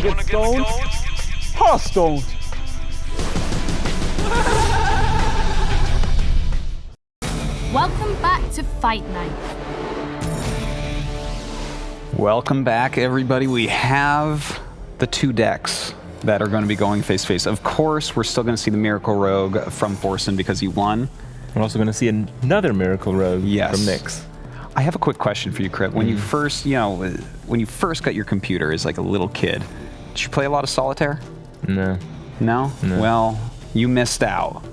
wanna get stoned? Hearthstone! Welcome back to Fight Night. Welcome back, everybody. We have the two decks that are going to be going face-to-face. Of course, we're still going to see the Miracle Rogue from Forsen because he won. We're also going to see another Miracle Rogue from Nyhx. I have a quick question for you, Crip. When you first, when you first got your computer as like a little kid, did you play a lot of solitaire? No. No? Well, you missed out.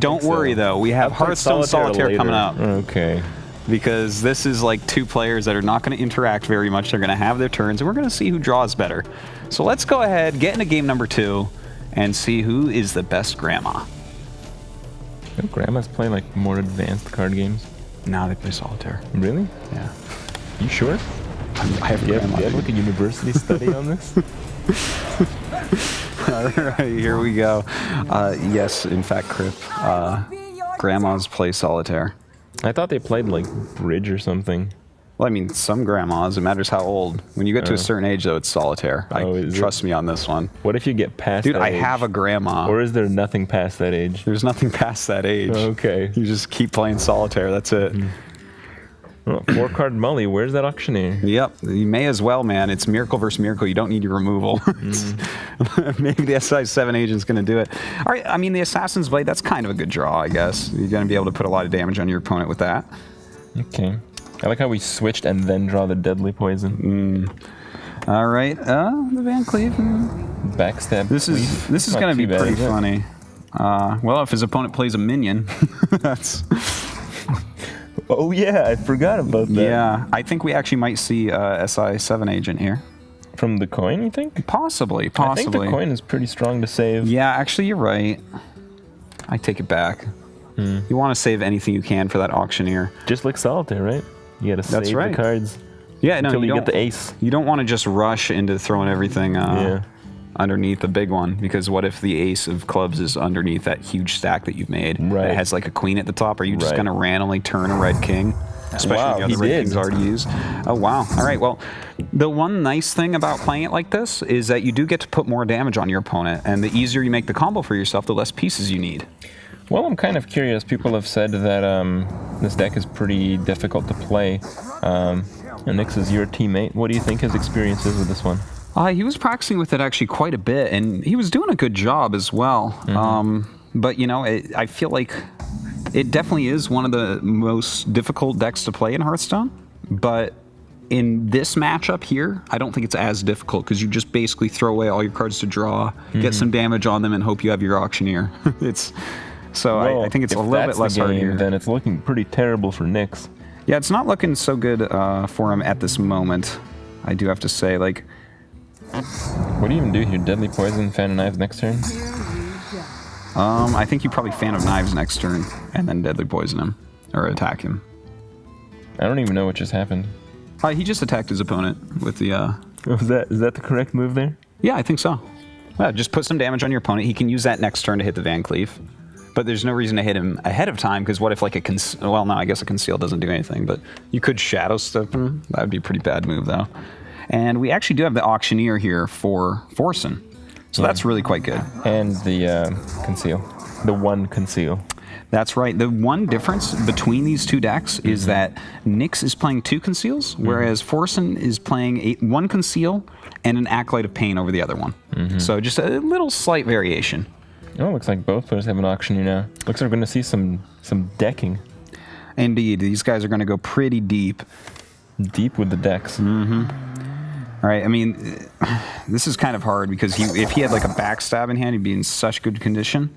Don't worry, though. We have Hearthstone Solitaire coming up. Okay. Because this is like two players that are not going to interact very much. They're going to have their turns, and we're going to see who draws better. So let's go ahead, get into game number 2, and see who is the best grandma. Don't grandmas play like more advanced card games? No, they play solitaire. Really? Yeah. You sure? I have Do you have like a university study on this? All right, here we go. Yes, in fact, Crip. Grandmas play solitaire. I thought they played like bridge or something. Well, I mean, some grandmas, it matters how old. When you get to a certain age, though, it's solitaire. Trust me on this one. What if you get past that age? Dude, I age? have a grandma. Or is there nothing past that age? There's nothing past that age. Okay. You just keep playing solitaire, that's it. Well, 4-card Mully, where's that auctioneer? Yep, you may as well, man. It's Miracle versus Miracle. You don't need your removal. Maybe the SI7 agent's going to do it. All right, I mean, the Assassin's Blade, that's kind of a good draw, I guess. You're going to be able to put a lot of damage on your opponent with that. Okay. I like how we switched and then draw the deadly poison. All right, the Van Cleave. Backstab. This is going to be pretty funny. Well, if his opponent plays a minion, that's... Oh yeah, I forgot about that. Yeah, I think we actually might see SI7 agent here. From the coin, you think? Possibly. I think the coin is pretty strong to save. Yeah, actually, you're right. I take it back. You want to save anything you can for that auctioneer. Just like solitaire, right? You gotta save the cards. Yeah, no, until you get the ace. You don't want to just rush into throwing everything underneath the big one, because what if the ace of clubs is underneath that huge stack that you've made? Right. It has like a queen at the top. Are you just going to randomly turn a red king? Especially when the other red king's already used. Oh, wow. All right, well, the one nice thing about playing it like this is that you do get to put more damage on your opponent, and the easier you make the combo for yourself, the less pieces you need. Well, I'm kind of curious. People have said that this deck is pretty difficult to play. And Nyhx is your teammate. What do you think his experience is with this one? He was practicing with it actually quite a bit, and he was doing a good job as well. But, you know, I feel like it definitely is one of the most difficult decks to play in Hearthstone. But in this matchup here, I don't think it's as difficult, because you just basically throw away all your cards to draw, get some damage on them, and hope you have your auctioneer. So I think it's a little bit less hard here. Then it's looking pretty terrible for Nyhx. Yeah, it's not looking so good for him at this moment, I do have to say. Like, what do you even do here? Deadly Poison, Fan of Knives next turn? I think you probably Fan of Knives next turn, and then Deadly Poison him, or attack him. I don't even know what just happened. He just attacked his opponent with the... Is that the correct move there? Yeah, I think so. Yeah, just put some damage on your opponent. He can use that next turn to hit the Van Cleave. But there's no reason to hit him ahead of time, because what if like a well, no, I guess a Conceal doesn't do anything, but you could Shadow Step him. That would be a pretty bad move, though. And we actually do have the Auctioneer here for Forsen, so that's really quite good. And the Conceal. The one Conceal. That's right. The one difference between these two decks is that Nyhx is playing 2 Conceals, whereas Forsen is playing 1 Conceal and an Acolyte of Pain over the other one. So just a little slight variation. Oh, looks like both players have an auctioneer now. Looks like we're going to see some decking. Indeed, these guys are going to go pretty deep. Deep with the decks. All right, I mean, this is kind of hard, because if he had like a backstab in hand, he'd be in such good condition.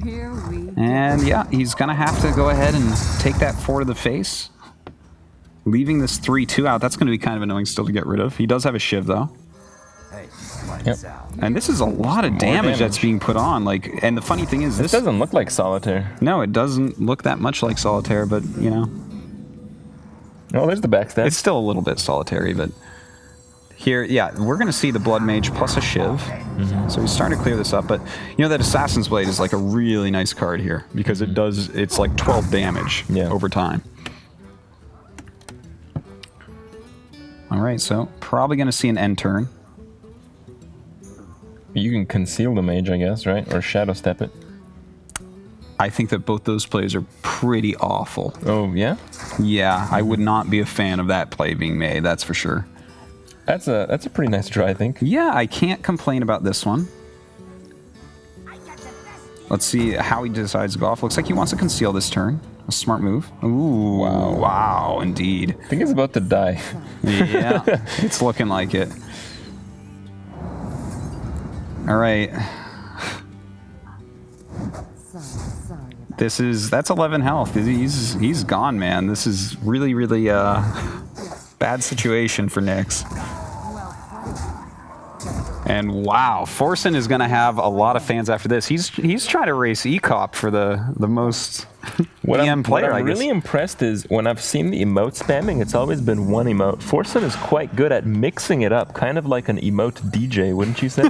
And yeah, he's going to have to go ahead and take that 4 to the face. Leaving this 3-2 out, that's going to be kind of annoying still to get rid of. He does have a Shiv, though. Yep. And this is a lot of damage that's being put on. Like, and the funny thing is, this doesn't look like solitaire. No, it doesn't look that much like solitaire, but you know. Oh, there's the backstab. It's still a little bit solitary, but here, yeah, we're going to see the Blood Mage plus a Shiv. So he's starting to clear this up, but you know that Assassin's Blade is like a really nice card here, because it's like 12 damage over time. All right, so probably going to see an end turn. You can conceal the mage, I guess, right? Or shadow step it. I think that both those plays are pretty awful. Oh, yeah? Yeah, I would not be a fan of that play being made, that's for sure. That's a pretty nice draw, I think. Yeah, I can't complain about this one. Let's see how he decides to go off. Looks like he wants to conceal this turn. A smart move. Ooh, wow, indeed. I think he's about to die. Yeah, it's looking like it. All right. That's 11 health. He's gone, man. This is really bad situation for Nyhx. And wow, Forsen is going to have a lot of fans after this. He's trying to race ECOP for the most EM player. What I'm really impressed is when I've seen the emote spamming, it's always been one emote. Forsen is quite good at mixing it up, kind of like an emote DJ, wouldn't you say?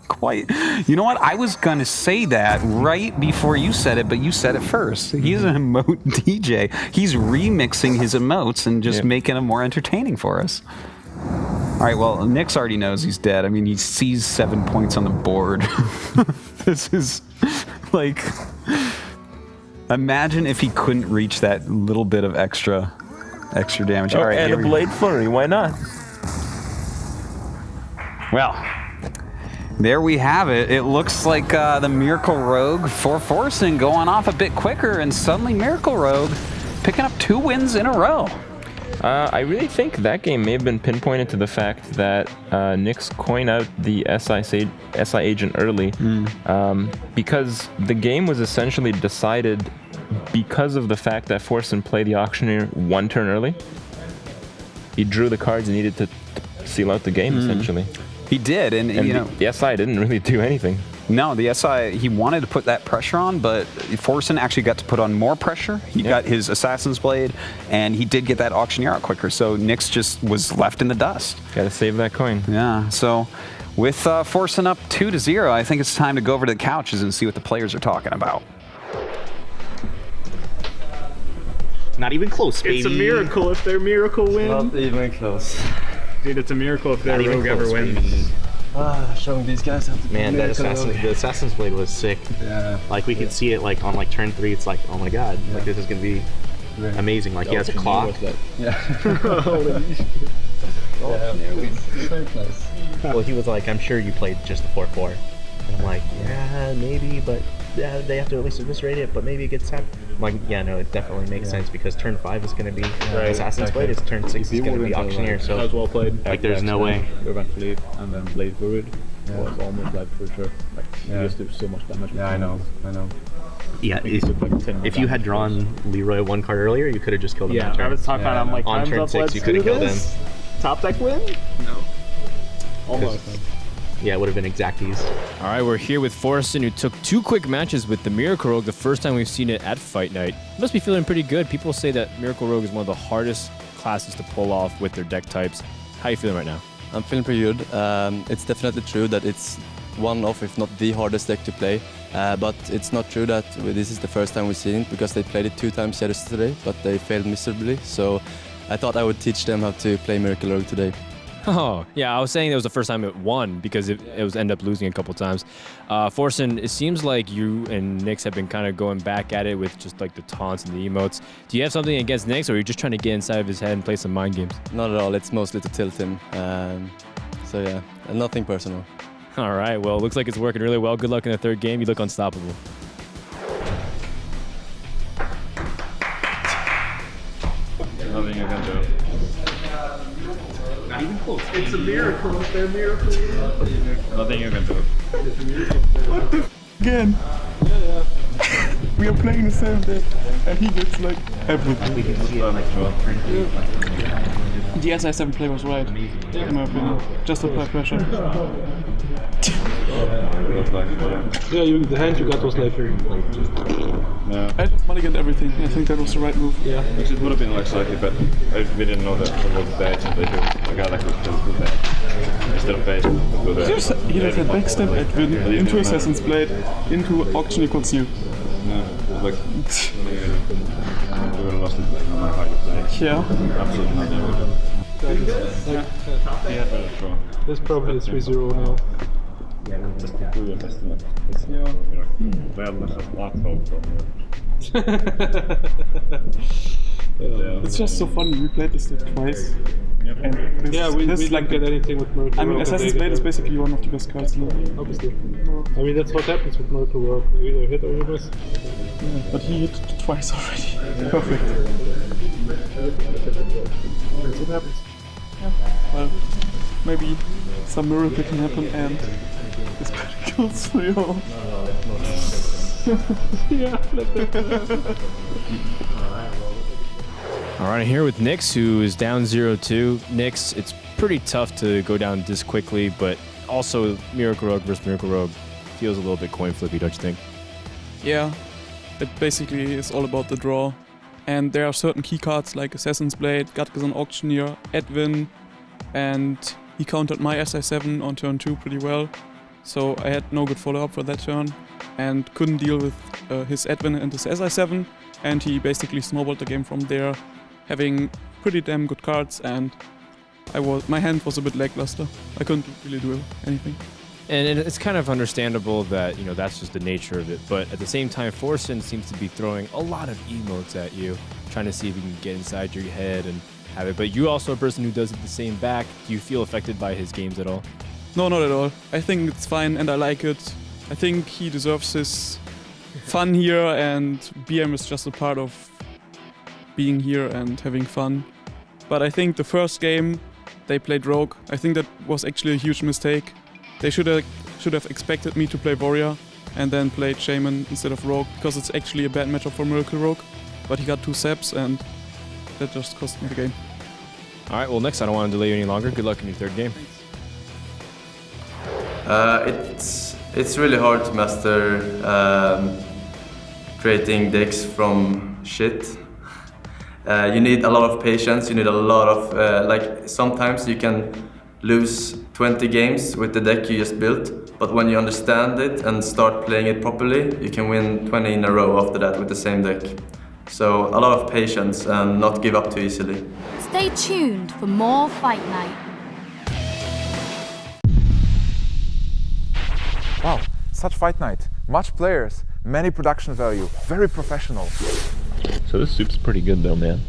Quite. You know what? I was going to say that right before you said it, but you said it first. He's an emote DJ. He's remixing his emotes and just making them more entertaining for us. All right, well, Nyhx already knows he's dead. I mean, he sees 7 points on the board. This is like... Imagine if he couldn't reach that little bit of extra damage. Oh, all right, and a Blade Flurry, why not? Well, there we have it. It looks like the Miracle Rogue for Forsen going off a bit quicker, and suddenly Miracle Rogue picking up 2 wins in a row. I really think that game may have been pinpointed to the fact that Nyhx coined out the SI agent early because the game was essentially decided because of the fact that Forsen played the Auctioneer 1 turn early. He drew the cards he needed to seal out the game, essentially. He did, and you know, the SI didn't really do anything. No, the SI, he wanted to put that pressure on, but Forsen actually got to put on more pressure. He got his Assassin's Blade, and he did get that Auctioneer out quicker, so Nyhx just was left in the dust. Gotta save that coin. Yeah, so with Forsen up 2-0, I think it's time to go over to the couches and see what the players are talking about. Not even close, baby. It's a miracle if their miracle win. Not even close. Dude, it's a miracle if their Not even rogue close, ever wins. baby. Showing these guys how to do Man, that miracle rogue. the Assassin's Blade was sick. Yeah. Like we could see it like on like turn 3. It's like, oh my god, like this is gonna be amazing. Like he has a clock. Yeah. Very close. Well, he was like, I'm sure you played just the 4/4. And I'm like, yeah, maybe, but yeah, they have to at least eviscerate it, but maybe it gets tapped. I'm like, yeah, no, it definitely makes sense because turn 5 is going to be Assassin's Blade, is turn 6 is going to be Auctioneer, so That was well played. like there's no way. Eventually, and then Blade through it was almost like for sure. Like you just do so much damage. Yeah, I know. Yeah, if you had drawn Leroy 1 card earlier, you could have just killed him on I turn. was talking about, I'm like, On time's turn up, 6, let's you could have do killed him. this. Top deck win? No. Almost. Yeah, it would have been exacties. All right, we're here with Forsen, who took 2 quick matches with the Miracle Rogue, the first time we've seen it at Fight Night. Must be feeling pretty good. People say that Miracle Rogue is one of the hardest classes to pull off with their deck types. How are you feeling right now? I'm feeling pretty good. It's definitely true that it's one of, if not the hardest deck to play. But it's not true that this is the first time we've seen it, because they played it 2 times yesterday, but they failed miserably. So I thought I would teach them how to play Miracle Rogue today. Oh, yeah, I was saying it was the first time it won because it was end up losing a couple times. Forsen, it seems like you and Nyhx have been kind of going back at it with just like the taunts and the emotes. Do you have something against Nyhx, or are you just trying to get inside of his head and play some mind games? Not at all. It's mostly to tilt him. So yeah, nothing personal. All right, well, it looks like it's working really well. Good luck in the 3rd game. You look unstoppable. Nothing you can do. Not even close. It's a miracle if their miracle wins. Nothing you can do. What the again? Yeah. We are playing the same deck, and he gets like everything. We can see it like turn 3. The SI7 play was right, in my opinion. Just apply pressure. Yeah, even the hand you got was like... Yeah. I just mulliganed everything. I think that was the right move. Yeah. Which it would have been like slightly better. We didn't know that it was bad, and they should. A guy like could just do that. Instead of base, do that. He did a backstep at win, into Assassin's Blade, into Auctioneer Conceal. Yeah, it was like... we would have lost it no matter how you play. Yeah. Absolutely not. He had better draw. That's probably a 3-0 now. Just to do your testament. It's well, that's a lot It's just so funny. We played this twice. And this, we this didn't get anything with Miracle I mean, Rogue. Assassin's Blade is basically one of the best cards in the game. Obviously. I mean, that's what happens with Miracle Rogue. You either hit or you miss. Yeah, but he hit twice already. Perfect. That's what happens. Yeah. Well, maybe some miracle can happen and this card goes for you. Yeah, like that. All right, here with Nyhx, who is down 0-2. Nyhx, it's pretty tough to go down this quickly, but also Miracle Rogue versus Miracle Rogue feels a little bit coin flippy, don't you think? Yeah, it basically is all about the draw. And there are certain key cards like Assassin's Blade, Gatgazon Auctioneer, Edwin, and he countered my SI7 on turn 2 pretty well. So I had no good follow-up for that turn and couldn't deal with his Edwin and his SI7, and he basically snowballed the game from there, having pretty damn good cards, and my hand was a bit lackluster. I couldn't really do anything. And it's kind of understandable that, that's just the nature of it. But at the same time, Forsen seems to be throwing a lot of emotes at you, trying to see if he can get inside your head and have it. But you also a person who does it the same back. Do you feel affected by his games at all? No, not at all. I think it's fine and I like it. I think he deserves his fun here, and BM is just a part of being here and having fun. But I think the first game they played Rogue. I think that was actually a huge mistake. They should have expected me to play Warrior and then played Shaman instead of Rogue, because it's actually a bad matchup for Miracle Rogue. But he got 2 saps and that just cost me the game. All right, well, Nyhx, I don't want to delay you any longer. Good luck in your third game. It's really hard to master creating decks from shit. You need a lot of patience, you need a lot of, sometimes you can lose 20 games with the deck you just built, but when you understand it and start playing it properly, you can win 20 in a row after that with the same deck. So a lot of patience and not give up too easily. Stay tuned for more Fight Night. Wow, such Fight Night. Much players, many production value, very professional. So this soup's pretty good though, man.